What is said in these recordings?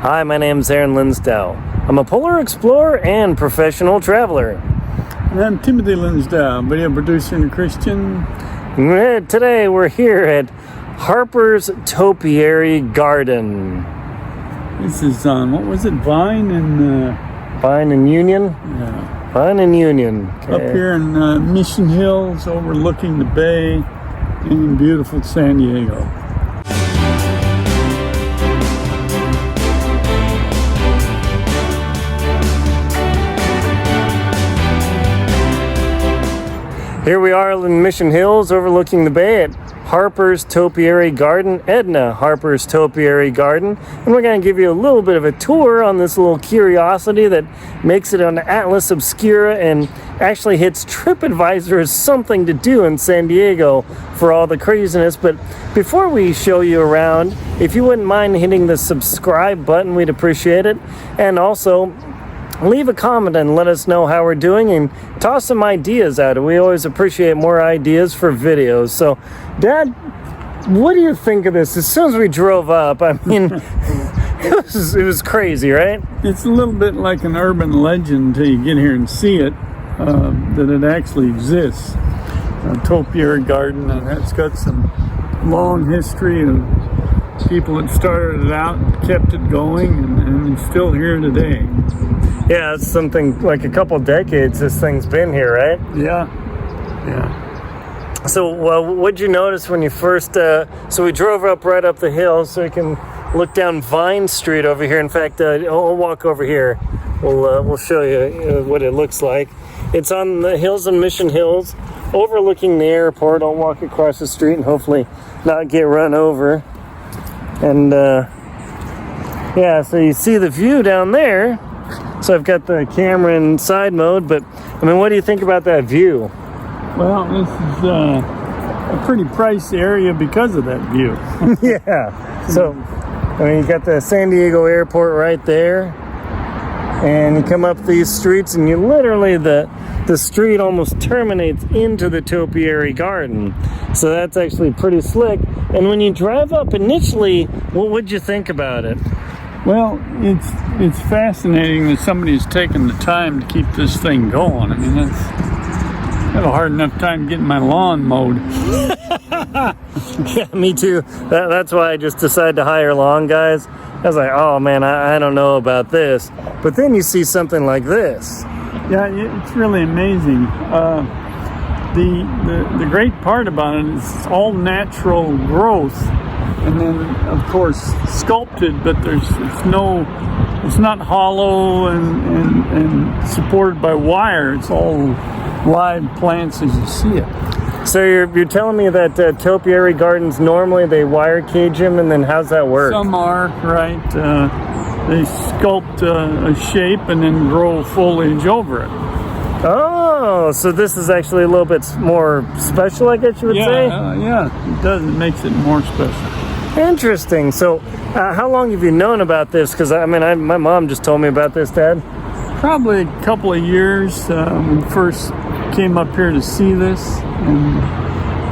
Hi, my name's Aaron Linsdell. I'm a polar explorer and professional traveler. And I'm Timothy Linsdell, video producer and Christian. Today we're here at Harper's Topiary Garden. This is on, what was it, Vine and Union? Yeah. Vine and Union. Okay. Up here in Mission Hills, overlooking the bay in beautiful San Diego. Here we are in Mission Hills, overlooking the bay at Harper's Topiary Garden, Edna Harper's Topiary Garden. And we're going to give you a little bit of a tour on this little curiosity that makes it on AtlasObscura and actually hits TripAdvisor as something to do in San Diego for all the craziness. But before we show you around, if you wouldn't mind hitting the subscribe button, we'd appreciate it. And also, leave a comment and let us know how we're doing and toss some ideas out. We always appreciate more ideas for videos. So, Dad, what do you think of this? As soon as we drove up, I mean, it was crazy, right? It's a little bit like an urban legend until you get here and see it, that it actually exists. A topiary garden, and it's got some long history of people that started it out and kept it going, and it's still here today. Yeah, it's something like a couple decades this thing's been here, right? Yeah. So, what'd you notice when you first, so we drove right up the hill so we can look down Vine Street over here. In fact, I'll walk over here. We'll show you what it looks like. It's on the hills in Mission Hills, overlooking the airport. I'll walk across the street and hopefully not get run over. And, yeah, so you see the view down there. So I've got the camera in side mode, but I mean, what do you think about that view? Well, this is a pretty pricey area because of that view. Yeah. So, I mean, you got the San Diego airport right there, and you come up these streets, and you literally, the street almost terminates into the Topiary Garden. So that's actually pretty slick. And when you drive up initially, what would you think about it? Well, it's fascinating that somebody's taken the time to keep this thing going. I mean, I have a hard enough time getting my lawn mowed. Yeah, me too. That's why I just decided to hire lawn guys. I was like, oh man, I don't know about this. But then you see something like this. Yeah, it's really amazing. The great part about it is it's all natural growth. And then, of course, sculpted, but it's not hollow and supported by wire. It's all live plants as you see it. So you're telling me that topiary gardens, normally they wire cage them, and then how's that work? Some are, right. They sculpt a shape and then grow foliage over it. Oh, so this is actually a little bit more special, I guess you would say? Yeah, it does. It makes it more special. Interesting. So, how long have you known about this? Because, I mean, my mom just told me about this, Dad. Probably a couple of years. We first came up here to see this, and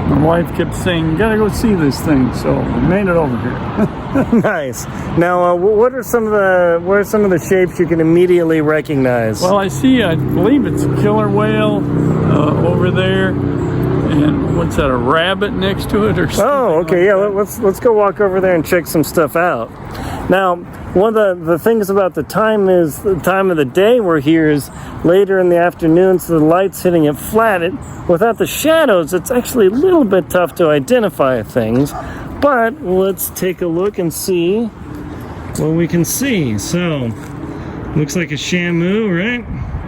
my wife kept saying, you gotta go see this thing, so we made it over here. Nice. Now, what are some of the shapes you can immediately recognize? Well, I believe it's a killer whale over there. And what's that, a rabbit next to it or something? Oh, okay, yeah, let's go walk over there and check some stuff out. Now, one of the things about the time of the day we're here is later in the afternoon, so the light's hitting it flat. Without the shadows, it's actually a little bit tough to identify things. But let's take a look and see what we can see. So, looks like a shamu, right?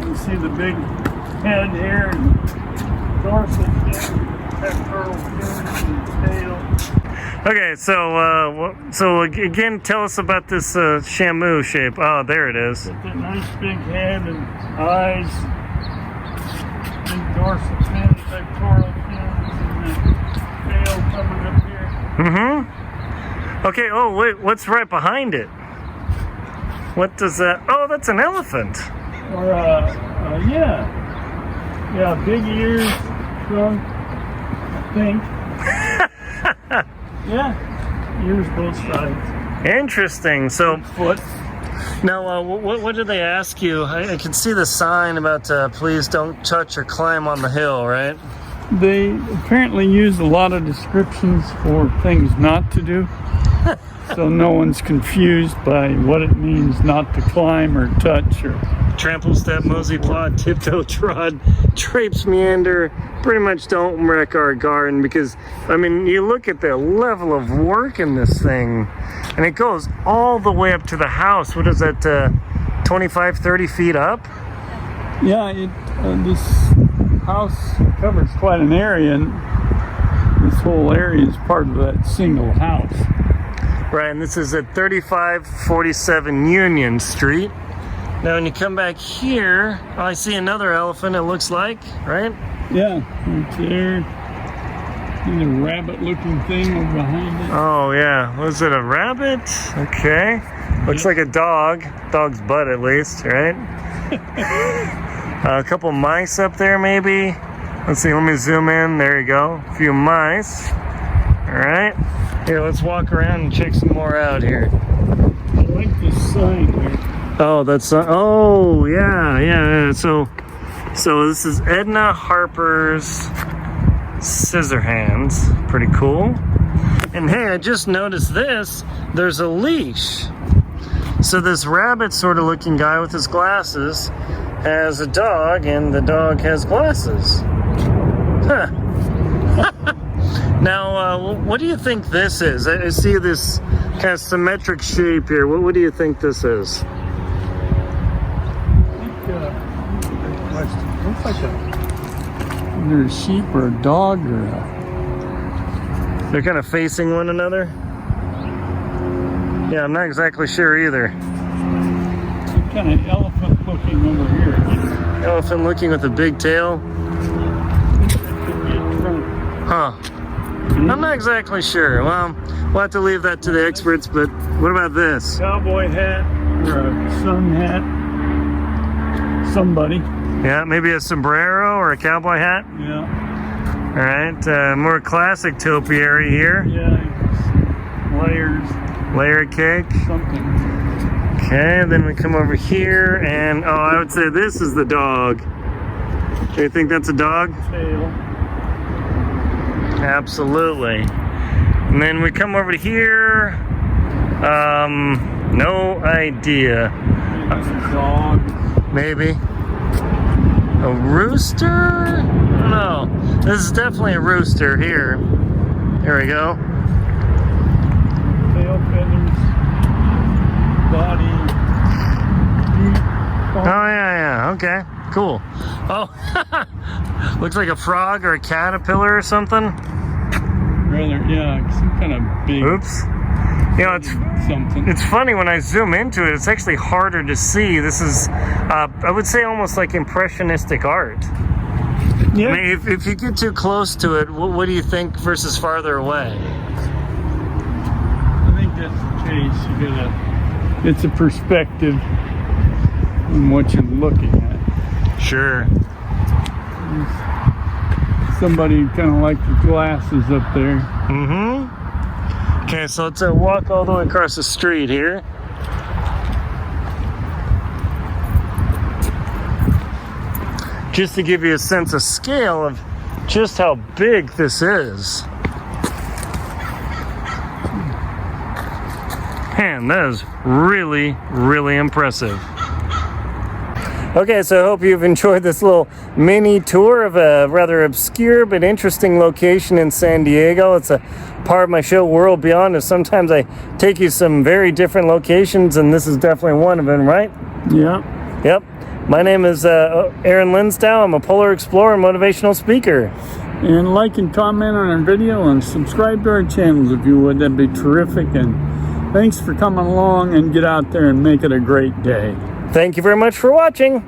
You see the big head here and dorsal pectoral fins and tail. Okay, so again, tell us about this shamu shape. Oh, there it is. Got that nice big head and eyes, big dorsal fins, pectoral fins, and the tail coming up here. Mm-hmm. Okay, oh wait, what's right behind it? What does that, oh, that's an elephant. Or, yeah, big ears, trunk, I think. Yeah, ears both sides. Interesting. So, Foot. Now, what did they ask you? I can see the sign about please don't touch or climb on the hill, right? They apparently use a lot of descriptions for things not to do. So no one's confused by what it means not to climb or touch or trample, step, mosey, plod, tiptoe, trod, traipse, meander. Pretty much don't wreck our garden, because I mean, you look at the level of work in this thing, and it goes all the way up to the house. What is that, 25, 30 feet up? Yeah, this house covers quite an area, and this whole area is part of that single house. Right, and this is at 3547 Union Street. Now when you come back here, I see another elephant, it looks like, right? Yeah, right there. And a rabbit-looking thing over behind it. Oh yeah, was it a rabbit? Okay. Looks like a dog. Dog's butt at least, right? A couple mice up there maybe. Let's see, let me zoom in. There you go. A few mice. All right. Here, let's walk around and check some more out here. I like this sign there. Oh, that's oh yeah. So this is Edna Harper's scissor hands. Pretty cool. And hey, I just noticed this. There's a leash. So this rabbit sort of looking guy with his glasses has a dog, and the dog has glasses. Huh. Now, what do you think this is? I see this kind of symmetric shape here. What do you think this is? I think, looks like either a sheep or a dog or a... They're kind of facing one another? Yeah, I'm not exactly sure either. Some kind of elephant looking over here. Elephant looking with a big tail? Huh. I'm not exactly sure. Well, we'll have to leave that to the experts, but what about this? Cowboy hat or a sun hat. Somebody. Yeah, maybe a sombrero or a cowboy hat? Yeah. All right, more classic topiary here. Yeah, layers. Layer cake. Something. Okay, then we come over here, and I would say this is the dog. Do you think that's a dog? Tail. Absolutely. And then we come over to here. No idea. Maybe it's a dog. Maybe. A rooster? I don't know. This is definitely a rooster here. There we go. Tail feathers. Body. Oh, yeah. Okay. Cool. Oh, looks like a frog or a caterpillar or something. Rather, yeah, some kind of big. Oops. You know, it's funny when I zoom into it, it's actually harder to see. This is, I would say, almost like impressionistic art. Yeah. I mean, if you get too close to it, what do you think versus farther away? I think that's the case. It's a perspective on what you're looking at. Sure. Somebody kind of like the glasses up there. Mm-hmm. Okay, so let's walk all the way across the street here. Just to give you a sense of scale of just how big this is. Man, that is really, really impressive. Okay, so I hope you've enjoyed this little mini tour of a rather obscure but interesting location in San Diego. It's a part of my show, World Beyond, and sometimes I take you some very different locations, and this is definitely one of them, right? Yeah. Yep. My name is Aaron Linsdow. I'm a polar explorer and motivational speaker. And like and comment on our video and subscribe to our channels if you would. That'd be terrific. And thanks for coming along, and get out there and make it a great day. Thank you very much for watching.